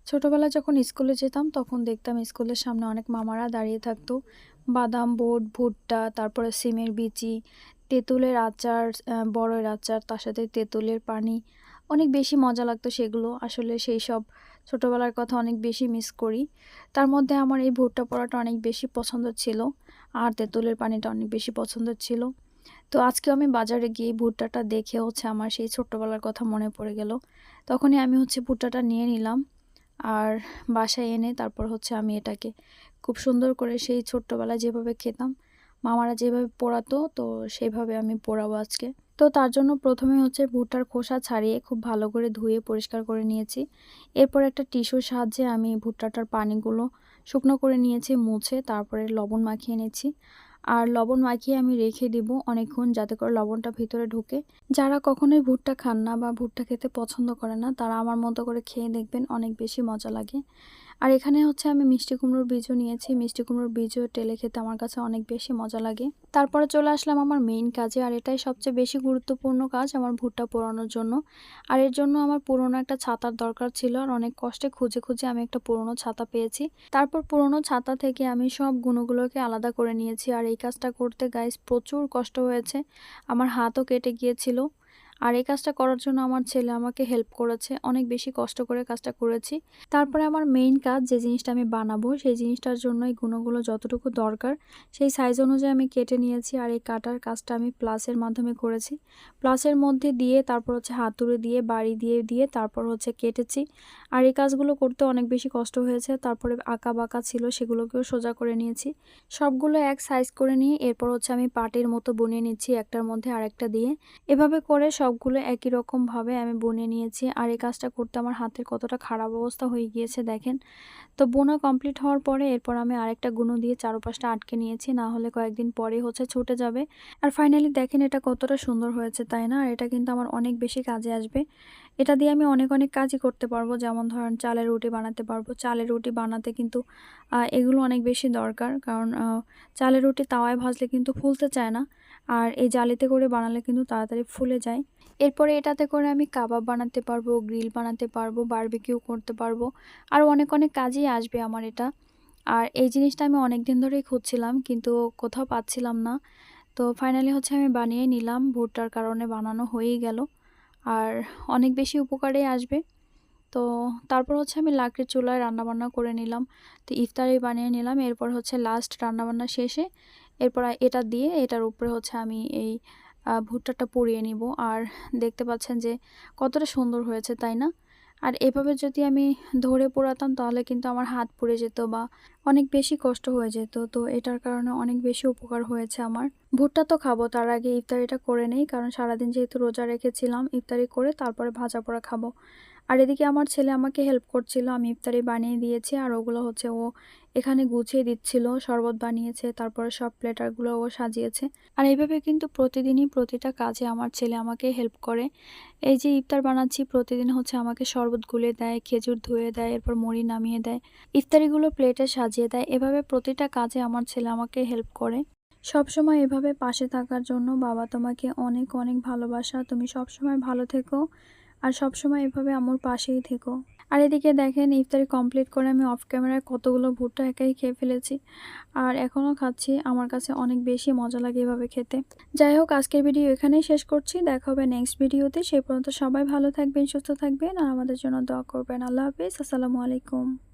ছোটবেলায় যখন স্কুলে যেতাম তখন দেখতাম স্কুলের সামনে অনেক মামারা দাঁড়িয়ে থাকতো। বাদাম বোট, ভুট্টা, তারপরে সিমের বিচি, তেঁতুলের আচার, বড়ের আচার, তার সাথে তেঁতুলের পানি। অনেক বেশি মজা লাগতো সেগুলো। আসলে সেইসব ছোটবেলার কথা অনেক বেশি মিস করি। তার মধ্যে আমার এই ভুট্টা পোড়াটা অনেক বেশি পছন্দ ছিল। আর তেঁতুলের পানিটা অনেক বেশি পছন্দ ছিল। তো আজকেও আমি বাজারে গিয়ে ভুট্টাটা দেখে আমার সেই ছোট্টবেলার কথা মনে পড়ে গেল। তখনই আমি ভুট্টাটা নিয়ে নিলাম। আর বাসায় এনে তারপর আমি এটাকে খুব সুন্দর করে সেই ছোট্টবেলায় যেভাবে খেতাম, মামারা যেভাবে পোড়াতো তো সেভাবে আমি পোড়াবো আজকে। তো তার জন্য প্রথমে ভুট্টার খোসা ছাড়িয়ে খুব ভালো করে ধুয়ে পরিষ্কার করে নিয়েছি। এরপর একটা টিস্যুর সাহায্যে আমি ভুট্টাটার পানিগুলো শুকনো করে নিয়েছি মুছে, তারপরে লবণ মাখিয়ে নিয়েছি। আর লবণ মাখিয়ে আমি রেখে দিব অনেকক্ষণ, যাতে করে লবণটা ভিতরে ঢোকে। যারা কখনোই ভুট্টা খান না বা ভুট্টা খেতে পছন্দ করে না, তারা আমার মতো করে খেয়ে দেখবেন, অনেক বেশি মজা লাগে। আর এখানে আমি মিষ্টি কুমড়োর বীজও নিয়েছি। মিষ্টি কুমড়োর বীজও টেলে খেতে আমার কাছে অনেক বেশি মজা লাগে। তারপরে চলে আসলাম আমার মেইন কাজে, আর এটাই সবচেয়ে বেশি গুরুত্বপূর্ণ কাজ আমার ভুট্টা পোড়ানোর জন্য। আর এর জন্য আমার পুরোনো একটা ছাতার দরকার ছিল, আর অনেক কষ্টে খুঁজে খুঁজে আমি একটা পুরোনো ছাতা পেয়েছি। তারপর পুরোনো ছাতা থেকে আমি সব গুঁড়োগুলোকে আলাদা করে নিয়েছি। আর এই কাজটা করতে গাইস প্রচুর কষ্ট হয়েছে, আমার হাতও কেটে গিয়েছিল। আর এই কাজটা করার জন্য আমার ছেলে আমাকে হেল্প করেছে, অনেক বেশি কষ্ট করে কাজটা করেছি। তারপরে আমার মেইন কাজ, যে জিনিসটা আমি বানাবো সেই জিনিসটার জন্য এই গুঁড়োগুলো যতটুকু দরকার সেই সাইজ অনুযায়ী আমি কেটে নিয়েছি। আর এই কাটার কাজটা আমি প্লাসের মাধ্যমে করেছি। প্লাসের মধ্যে দিয়ে তারপর হাতুড়ে দিয়ে বাড়ি দিয়ে দিয়ে তারপর কেটেছি। আর এই কাজগুলো করতে অনেক বেশি কষ্ট হয়েছে। তারপরে আঁকা বাঁকা ছিল, সেগুলোকেও সোজা করে নিয়েছি। সবগুলো এক সাইজ করে নিয়ে এরপর আমি পাটির মতো বুনিয়ে নিচ্ছি, একটার মধ্যে আরেকটা দিয়ে। এভাবে করে সবগুলো একই রকমভাবে আমি বুনে নিয়েছি। আর এই কাজটা করতে আমার হাতের কতটা খারাপ অবস্থা হয়ে গিয়েছে দেখেন। তো বোনা কমপ্লিট হওয়ার পরে এরপর আমি আরেকটা গুঁড়ো দিয়ে চারপাশটা আটকে নিয়েছি, না হলে কয়েকদিন পরে ছুটে যাবে। আর ফাইনালি দেখেন এটা কতটা সুন্দর হয়েছে, তাই না? আর এটা কিন্তু আমার অনেক বেশি কাজে আসবে। এটা দিয়ে আমি অনেক অনেক কাজই করতে পারবো, যেমন ধরেন চালের রুটি বানাতে পারবো। চালের রুটি বানাতে কিন্তু এগুলো অনেক বেশি দরকার, কারণ চালের রুটি তাওয়ায় ভাজলে কিন্তু ফুলতে চায় না, আর এই জালিতে করে বানালে কিন্তু তাড়াতাড়ি ফুলে যায়। এরপরে এটাতে করে আমি কাবাব বানাতে পারবো, গ্রিল বানাতে পারবো, বারবিকিউ করতে পারবো। আরও অনেক অনেক কাজেই আসবে আমার এটা। আর এই জিনিসটা আমি অনেক দিন ধরেই খুঁজছিলাম, কিন্তু কোথাও পাচ্ছিলাম না। তো ফাইনালি আমি বানিয়ে নিলাম, ভুট্টার কারণে বানানো হয়েই গেল। আর অনেক বেশি উপকারে আসবে। তো তারপর আমি লাকড়ির চুলায় রান্নাবান্না করে নিলাম। তো ইফতারি বানিয়ে নিলাম। এরপর লাস্ট রান্নাবান্না শেষে এরপর এটা দিয়ে এটার উপরে আমি এই ভুট্টাটা পুড়িয়ে নিব। আর দেখতে পাচ্ছেন যে কতটা সুন্দর হয়েছে, তাই না? আর এভাবে যদি আমি ধরে পোড়াতাম তাহলে কিন্তু আমার হাত পুড়ে যেত বা অনেক বেশি কষ্ট হয়ে যেত। তো এটার কারণে অনেক বেশি উপকার হয়েছে আমার। ভুট্টা তো খাবো, তার আগে ইফতারিটা করে নেই, কারণ সারাদিন যেহেতু রোজা রেখেছিলাম, ইফতারি করে তারপরে ভাজা পোড়া খাবো। আর এদিকে আমার ছেলে আমাকে হেল্প করছিল, আমি ইফতারি বানিয়ে দিয়েছি। আর ওগুলো ও এখানে গুছিয়ে দিচ্ছিল, শরবত বানিয়েছে, তারপরে সব প্লেটারগুলো ও সাজিয়েছে। আর এইভাবে কিন্তু প্রতিদিনই প্রতিটা কাজে আমার ছেলে আমাকে হেল্প করে। এই যে ইফতার বানাচ্ছি, প্রতিদিন আমাকে শরবত গুলে দেয়, খেজুর ধুয়ে দেয়, এরপর মুড়ি নামিয়ে দেয়, ইফতারিগুলো প্লেটে সাজিয়ে দেয়। এভাবে প্রতিটা কাজে আমার ছেলে আমাকে হেল্প করে। সবসময় এভাবে পাশে থাকার জন্য বাবা তোমাকে অনেক অনেক ভালোবাসা। তুমি সবসময় ভালো থেকো, আর সবসময় এভাবে আমার পাশেই থেকো। আর এদিকে দেখেন ইফতারি কমপ্লিট করে আমি অফ ক্যামেরায় কতগুলো ভুট্টা একাই খেয়ে ফেলেছি, আর এখনও খাচ্ছি। আমার কাছে অনেক বেশি মজা লাগে এভাবে খেতে। যাই হোক, আজকের ভিডিও এখানেই শেষ করছি। দেখা হবে নেক্সট ভিডিওতে। সেই পর্যন্ত সবাই ভালো থাকবেন, সুস্থ থাকবেন, আর আমাদের জন্য দোয়া করবেন। আল্লাহ হাফিজ, আসসালামু আলাইকুম।